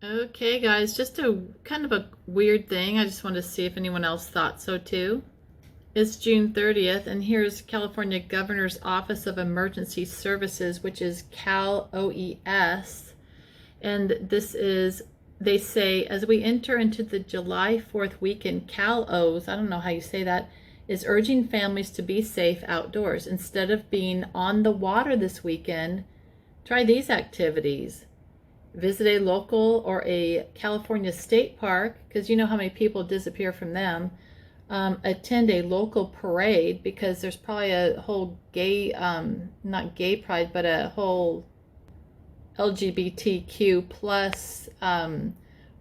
Okay, guys, just a kind of a weird thing. I just wanted to see if anyone else thought so too. It's June 30th, and here's California Governor's Office of Emergency Services, which is Cal OES. And this is, they say, as we enter into the July 4th weekend, Cal O's, I don't know how you say that, is urging families to be safe outdoors. Instead of being on the water this weekend, try these activities. Visit a local or a California state park, because you know how many people disappear from them. Attend a local parade, because there's probably a whole gay, not gay pride, but a whole LGBTQ plus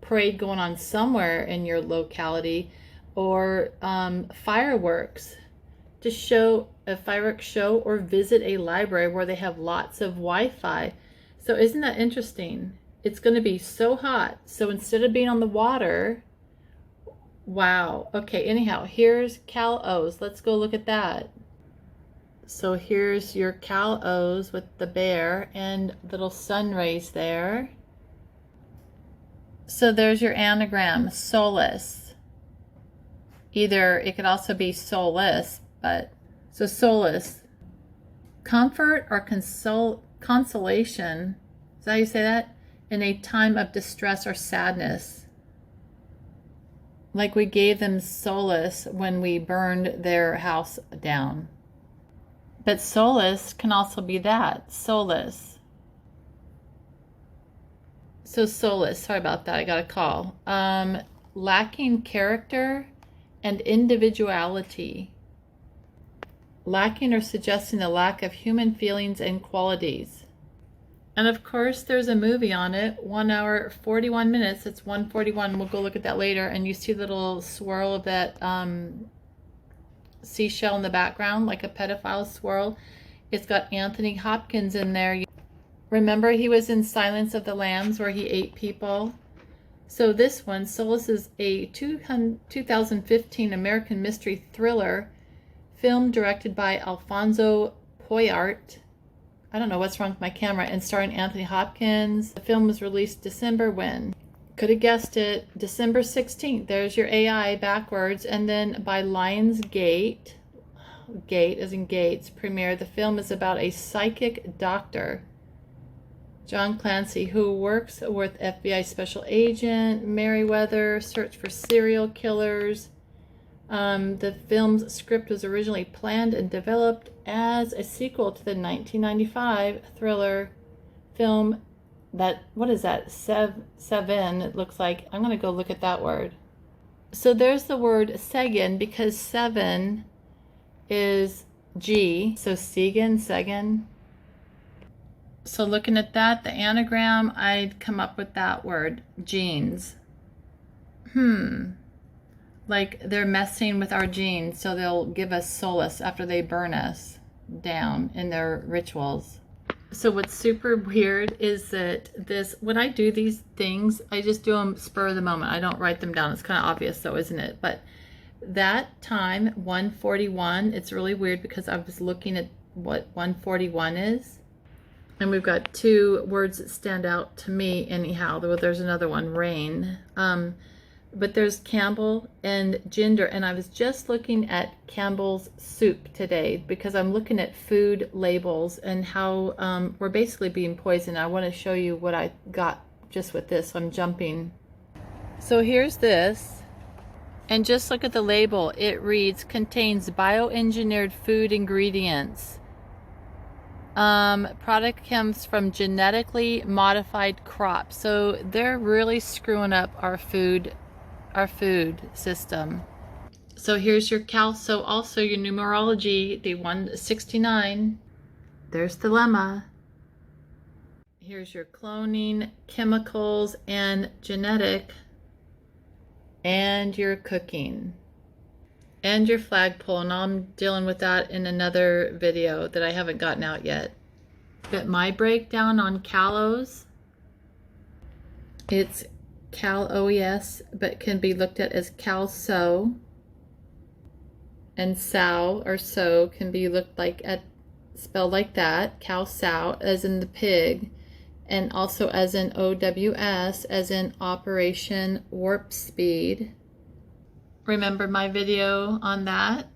parade going on somewhere in your locality. Or fireworks, to show a fireworks show, or visit a library where they have lots of Wi-Fi. So isn't that interesting? It's going to be so hot. So instead of being on the water, wow. Okay, anyhow, here's Cal O's. Let's go look at that. So here's your Cal O's with the bear and little sun rays there. So there's your anagram, solace. Either it could also be soulless, but so solace, comfort or consolation. Is that how you say that? In a time of distress or sadness. Like we gave them solace when we burned their house down. But solace can also be that, solace. So solace, sorry about that, I got a call. Lacking character and individuality. Lacking or suggesting the lack of human feelings and qualities. And of course, there's a movie on it, 1 hour, 41 minutes. It's 1:41. We'll go look at that later. And you see the little swirl of that seashell in the background, like a pedophile swirl. It's got Anthony Hopkins in there. Remember, he was in Silence of the Lambs, where he ate people. So this one, Solace, is a 2015 American mystery thriller film directed by Alfonso Poyart. I don't know what's wrong with my camera, and starring Anthony Hopkins. The film was released December when? Could have guessed it. December 16th. There's your AI backwards. And then by Lionsgate, Gate as in Gates, premiere. The film is about a psychic doctor, John Clancy, who works with FBI Special Agent Merriweather, search for serial killers. The film's script was originally planned and developed as a sequel to the 1995 thriller film that, what is that, Seven, it looks like. I'm going to go look at that word. So there's the word Segan, because seven is G, so Segan. So looking at that, the anagram, I'd come up with that word, genes. Like they're messing with our genes, so they'll give us solace after they burn us down in their rituals. So what's super weird is that when I do these things, I just do them spur of the moment. I don't write them down. It's kind of obvious though, isn't it? But that time, 1:41, it's really weird because I was looking at what 1:41 is. And we've got two words that stand out to me anyhow. There's another one, rain. But there's Campbell and Ginger, and I was just looking at Campbell's soup today because I'm looking at food labels and how we're basically being poisoned. I want to show you what I got just with this. So I'm jumping. So here's this, and just look at the label. It reads, contains bioengineered food ingredients. Product comes from genetically modified crops. So they're really screwing up our food system. So here's your so also your numerology, the 169. There's the lemma. Here's your cloning, chemicals, and genetic, and your cooking, and your flagpole. And I'm dealing with that in another video that I haven't gotten out yet. But my breakdown on Calos, it's Cal OES, but can be looked at as Cal So, and Sow or So can be looked like spelled like that, Cal Sow, as in the pig, and also as in OWS, as in Operation Warp Speed. Remember my video on that?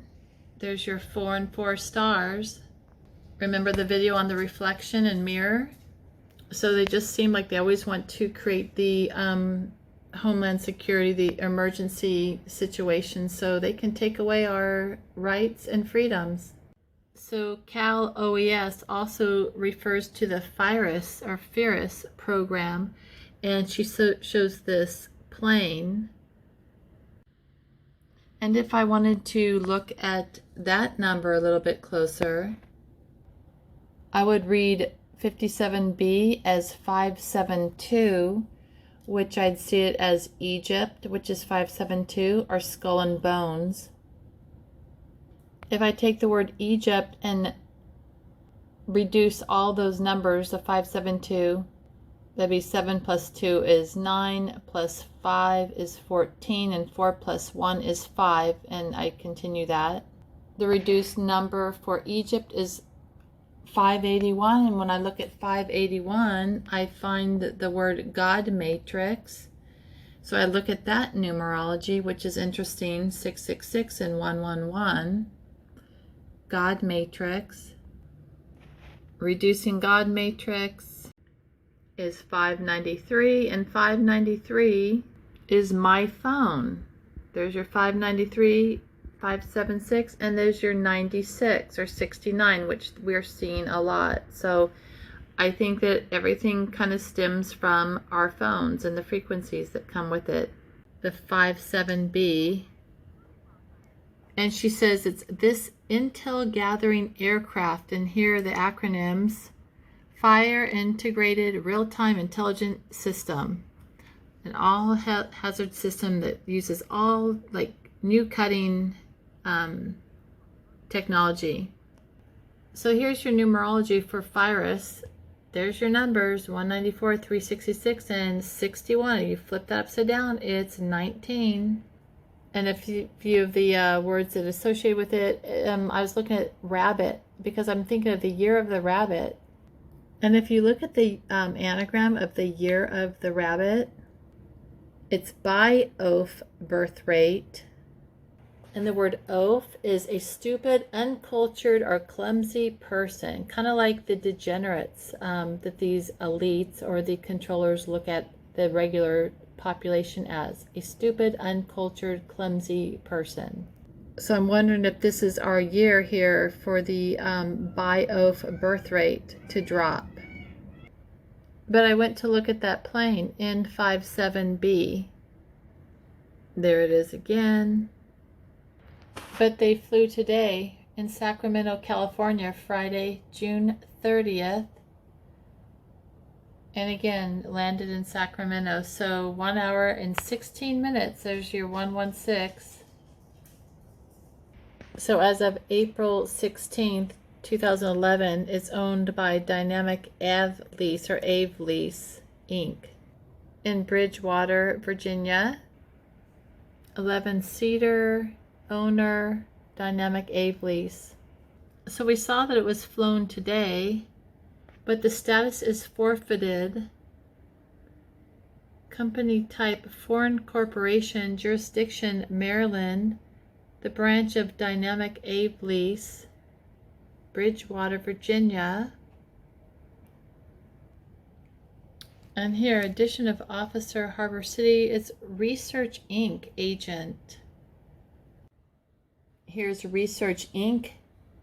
There's your 4 and 4 stars. Remember the video on the reflection and mirror? So they just seem like they always want to create the Homeland Security, the emergency situation, so they can take away our rights and freedoms. So Cal OES also refers to the FIRUS or FIRUS program, and she shows this plane. And if I wanted to look at that number a little bit closer, I would read 57B as 572, which I'd see it as Egypt, which is 572, or Skull and Bones. If I take the word Egypt and reduce all those numbers of 572, that'd be 7 plus 2 is 9, plus 5 is 14, and 4 plus 1 is 5, and I continue that. The reduced number for Egypt is 581, and when I look at 581, I find the word God matrix. So I look at that numerology, which is interesting, 666 and 111. God matrix. Reducing God matrix is 593, and 593 is my phone. There's your 593, 576, and there's your 96 or 69, which we're seeing a lot. So I think that everything kind of stems from our phones and the frequencies that come with it. The 57B. And she says it's this intel gathering aircraft, and here are the acronyms: Fire Integrated Real-Time Intelligent System, an all-hazard system that uses all like new cutting technology. So here's your numerology for FIRUS. There's your numbers, 194, 366, and 61. If you flip that upside down, it's 19. And a few of the words that associate with it, I was looking at rabbit because I'm thinking of the year of the rabbit. And if you look at the anagram of the year of the rabbit, it's by oaf birth rate. And the word oaf is a stupid, uncultured, or clumsy person, kind of like the degenerates that these elites or the controllers look at the regular population as a stupid, uncultured, clumsy person. So I'm wondering if this is our year here for the by oaf birth rate to drop. But I went to look at that plane, N57B. There it is again. But they flew today in Sacramento, California, Friday, June 30th. And again, landed in Sacramento. So 1 hour and 16 minutes. There's your 116. So as of April 16th, 2011, it's owned by Dynamic Ave Lease or Ave Lease, Inc. in Bridgewater, Virginia. 11-seater, owner, Dynamic Ave Lease. So we saw that it was flown today, but the status is forfeited. Company type, foreign corporation, jurisdiction, Maryland, the branch of Dynamic Ave Lease, Bridgewater, Virginia. And here, addition of officer, Harbor City, it's Research Inc. agent. Here's Research Inc.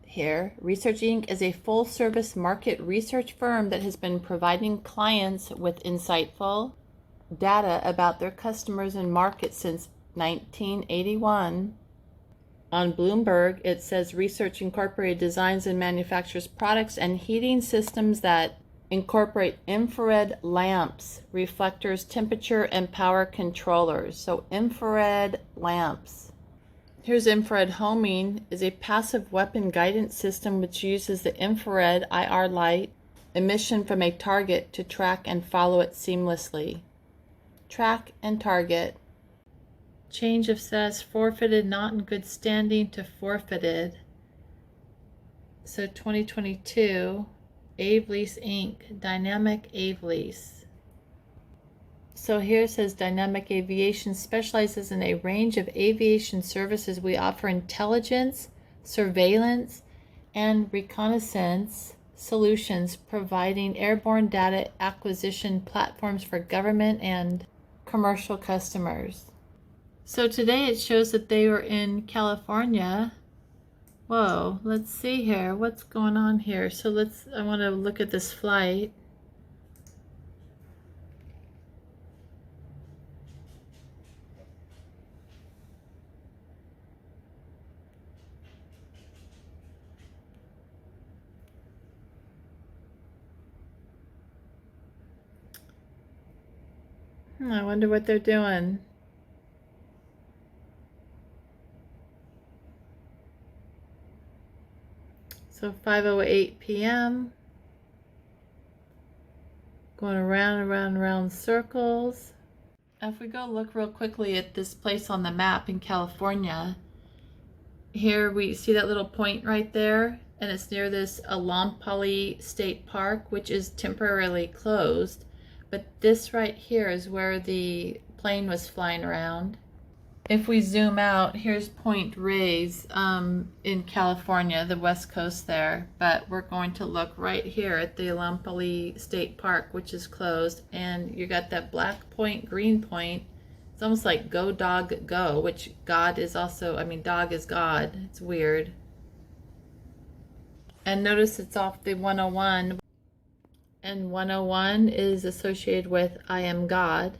Here, Research Inc. is a full-service market research firm that has been providing clients with insightful data about their customers and markets since 1981. On Bloomberg, it says Research Incorporated designs and manufactures products and heating systems that incorporate infrared lamps, reflectors, temperature, and power controllers. So infrared lamps. Here's infrared homing, is a passive weapon guidance system which uses the infrared IR light emission from a target to track and follow it seamlessly. Track and target. Change of status, forfeited, not in good standing, to forfeited. So 2022. Avelease Inc. Dynamic Avelease. So here it says Dynamic Aviation specializes in a range of aviation services. We offer intelligence, surveillance, and reconnaissance solutions, providing airborne data acquisition platforms for government and commercial customers. So today it shows that they were in California. Whoa, let's see here. What's going on here? So I want to look at this flight. I wonder what they're doing. So 5:08 p.m. Going around and around and around circles. If we go look real quickly at this place on the map in California, here we see that little point right there, and it's near this Alompali State Park, which is temporarily closed. But this right here is where the plane was flying around. If we zoom out, here's Point Reyes in California, the west coast there. But we're going to look right here at the Alompali State Park, which is closed. And you got that black point, green point. It's almost like go dog go, which God is also, I mean, dog is God. It's weird. And notice it's off the 101. And 101 is associated with I am God.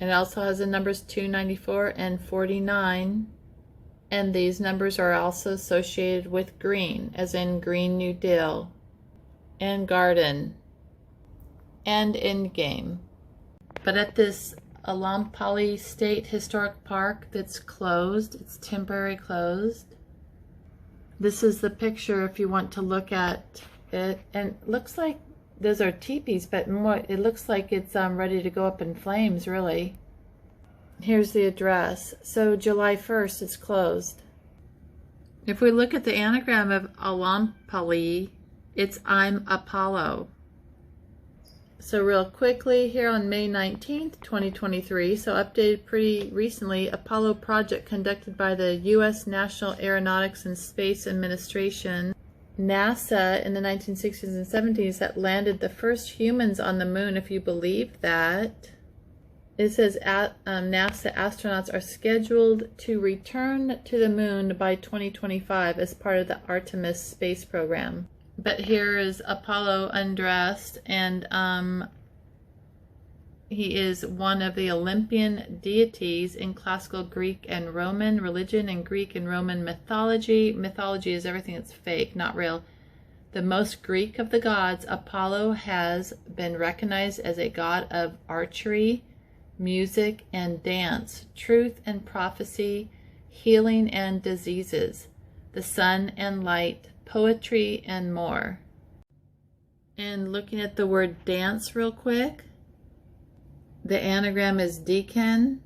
And it also has the numbers 294 and 49. And these numbers are also associated with green, as in Green New Deal, and garden, and endgame. But at this Alompali State Historic Park that's closed, it's temporary closed. This is the picture if you want to look at it. And it looks like those are teepees, but more, it looks like it's ready to go up in flames, really. Here's the address. So July 1st, it's closed. If we look at the anagram of Alompali, it's I'm Apollo. So real quickly here on May 19th, 2023, so updated pretty recently, Apollo project conducted by the U.S. National Aeronautics and Space Administration, NASA, in the 1960s and 70s that landed the first humans on the moon, if you believe that. It says NASA astronauts are scheduled to return to the moon by 2025 as part of the Artemis space program. But here is Apollo undressed, and he is one of the Olympian deities in classical Greek and Roman religion and Greek and Roman mythology. Mythology is everything that's fake, not real. The most Greek of the gods, Apollo has been recognized as a god of archery, music and dance, truth and prophecy, healing and diseases, the sun and light, poetry, and more. And looking at the word dance real quick, the anagram is deacon,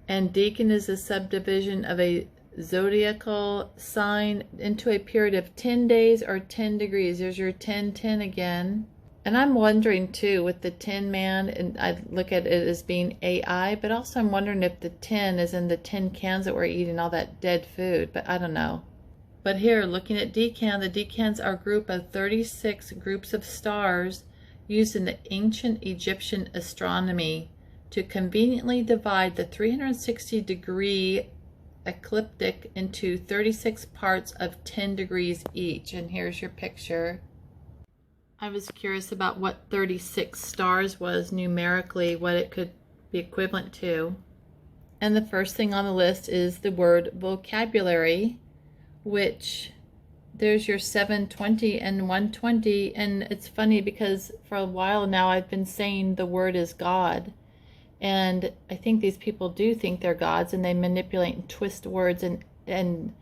and deacon is a subdivision of a zodiacal sign into a period of 10 days or 10 degrees. There's your 10-10 again. And I'm wondering too, with the 10 man, and I look at it as being AI, but also I'm wondering if the 10 is in the 10 cans that we're eating, all that dead food, but I don't know. But here, looking at decan, the decans are a group of 36 groups of stars used in the ancient Egyptian astronomy to conveniently divide the 360-degree ecliptic into 36 parts of 10 degrees each. And here's your picture. I was curious about what 36 stars was numerically, what it could be equivalent to. And the first thing on the list is the word vocabulary, which there's your 720 and 120. And it's funny because for a while now I've been saying the word is God. And I think these people do think they're gods, and they manipulate and twist words and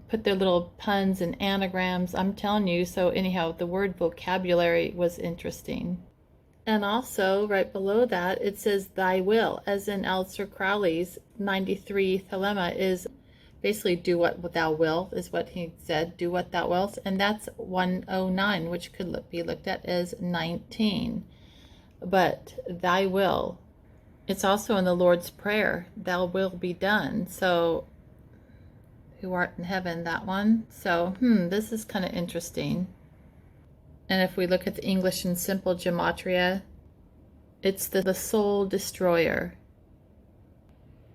put their little puns and anagrams. I'm telling you. So anyhow, the word vocabulary was interesting. And also right below that it says thy will, as in Aleister Crowley's 93 Thelema is basically do what thou wilt is what he said, do what thou wilt. And that's 109, which could be looked at as 19. But thy will, it's also in the Lord's Prayer, thou will be done. So who art in heaven, that one. So this is kind of interesting. And if we look at the English in simple gematria, it's the soul destroyer.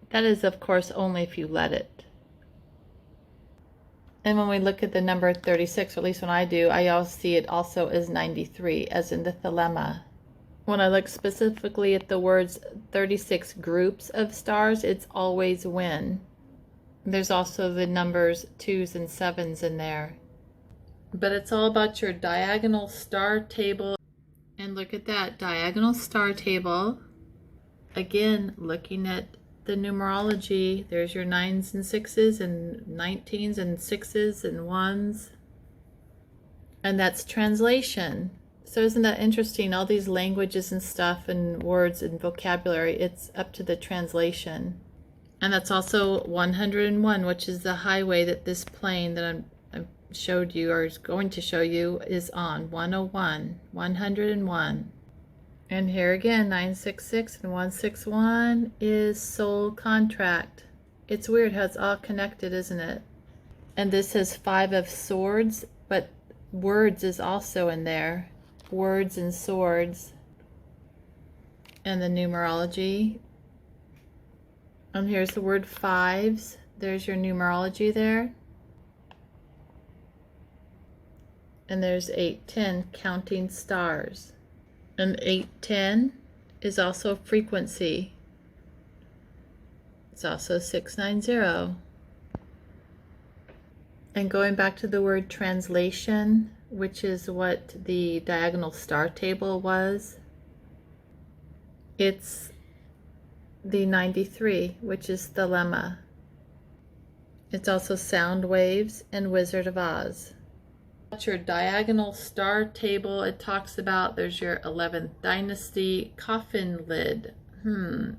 That is, of course, only if you let it. And when we look at the number 36, or at least when I do, I always see it also as 93, as in the thelema. When I look specifically at the words 36 groups of stars, it's always when. There's also the numbers 2s and 7s in there. But it's all about your diagonal star table. And look at that diagonal star table. Again, looking at the numerology, there's your 9s and 6s and 19s and 6s and 1s. And that's translation. So isn't that interesting? All these languages and stuff and words and vocabulary, it's up to the translation. And that's also 101, which is the highway that this plane that I showed you, or is going to show you, is on. 101, 101. And here again, 966 and 161 is soul contract. It's weird how it's all connected, isn't it? And this has 5 of swords, but words is also in there. Words and swords. And the numerology. And here's the word 5s. There's your numerology there. And there's 810, counting stars. And 810 is also frequency. It's also 690. And going back to the word translation, which is what the diagonal star table was, it's the 93, which is thelema. It's also sound waves and Wizard of Oz. That's your diagonal star table. It talks about, there's your 11th dynasty coffin lid. And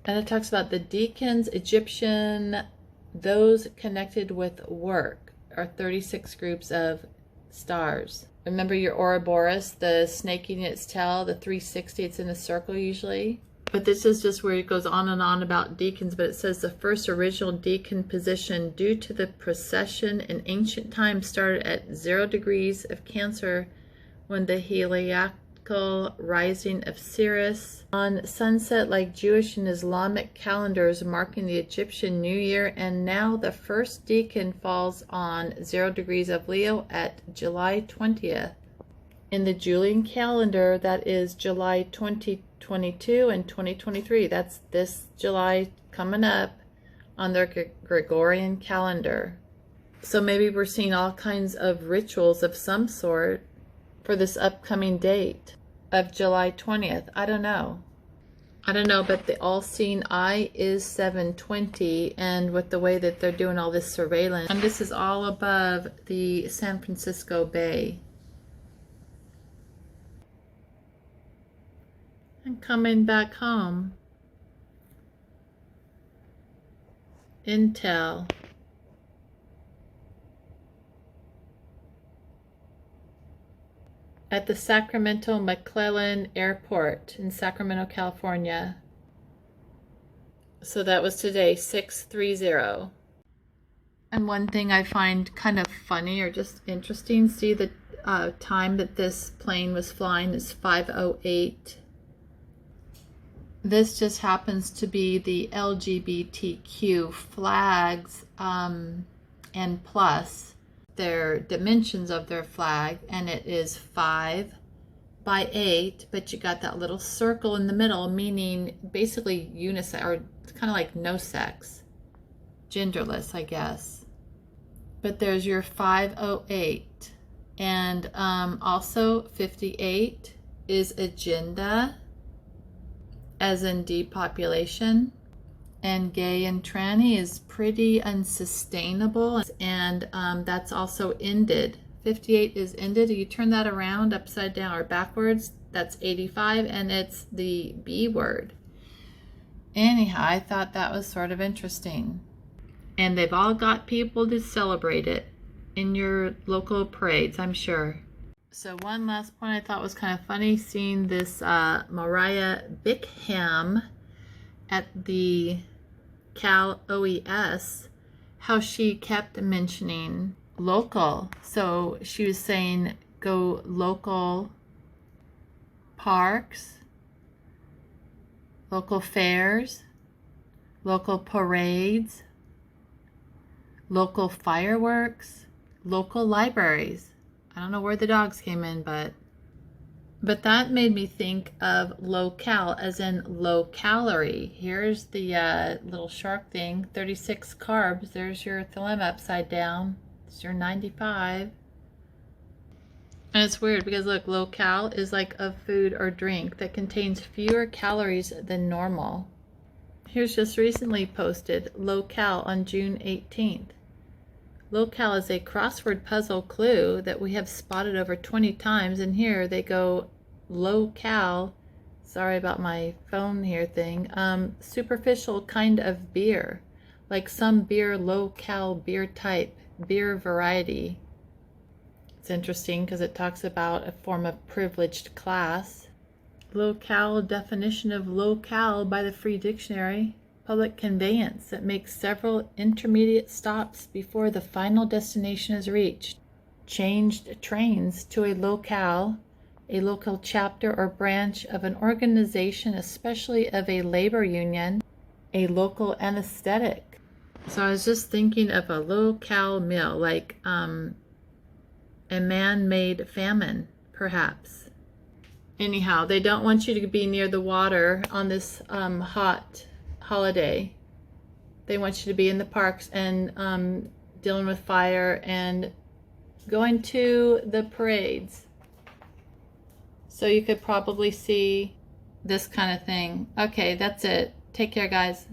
it talks about the deacons, Egyptian, those connected with work are 36 groups of stars. Remember your Ouroboros, the snake eating its tail, the 360, it's in a circle usually. But this is just where it goes on and on about deacons, but it says the first original deacon position due to the precession in ancient times started at 0 degrees of Cancer when the heliacal rising of Sirius on sunset, like Jewish and Islamic calendars marking the Egyptian New Year, and now the first deacon falls on 0 degrees of Leo at July 20th. In the Julian calendar, that is July 2022 and 2023. That's this July coming up on their Gregorian calendar. So maybe we're seeing all kinds of rituals of some sort for this upcoming date of July 20th. I don't know, but the all-seeing eye is 720, and with the way that they're doing all this surveillance, and this is all above the San Francisco Bay. And coming back home, Intel. At the Sacramento McClellan Airport in Sacramento, California. So that was today, 630. And one thing I find kind of funny or just interesting, see the time that this plane was flying is 5:08. This just happens to be the LGBTQ flags and plus their dimensions of their flag, and it is 5:8, but you got that little circle in the middle, meaning basically unisex, or kind of like no sex, genderless, I guess. But there's your 508, and also 58 is agenda, as in depopulation, and gay and tranny is pretty unsustainable, and that's also ended. 58 is ended. You turn that around upside down or backwards, that's 85, and it's the B word. Anyhow, I thought that was sort of interesting. And they've all got people to celebrate it in your local parades, I'm sure. So one last point I thought was kind of funny, seeing this Mariah Bickham at the Cal OES, how she kept mentioning local. So she was saying go local parks, local fairs, local parades, local fireworks, local libraries. I don't know where the dogs came in, but that made me think of low-cal as in low calorie. Here's the little shark thing, 36 carbs. There's your thylam upside down. It's your 95. And it's weird because look, low-cal is like a food or drink that contains fewer calories than normal. Here's just recently posted low-cal on June 18th. Low-cal is a crossword puzzle clue that we have spotted over 20 times, and here they go low-cal, sorry about my phone here thing, superficial kind of beer, like some beer, low-cal beer type, beer variety. It's interesting because it talks about a form of privileged class. Low-cal definition of low-cal by the Free Dictionary. Public conveyance that makes several intermediate stops before the final destination is reached. Changed trains to a local chapter or branch of an organization, especially of a labor union, a local anesthetic. So I was just thinking of a low-cal meal, like a man-made famine, perhaps. Anyhow, they don't want you to be near the water on this hot holiday. They want you to be in the parks and dealing with fire and going to the parades. So you could probably see this kind of thing. Okay, that's it. Take care, guys.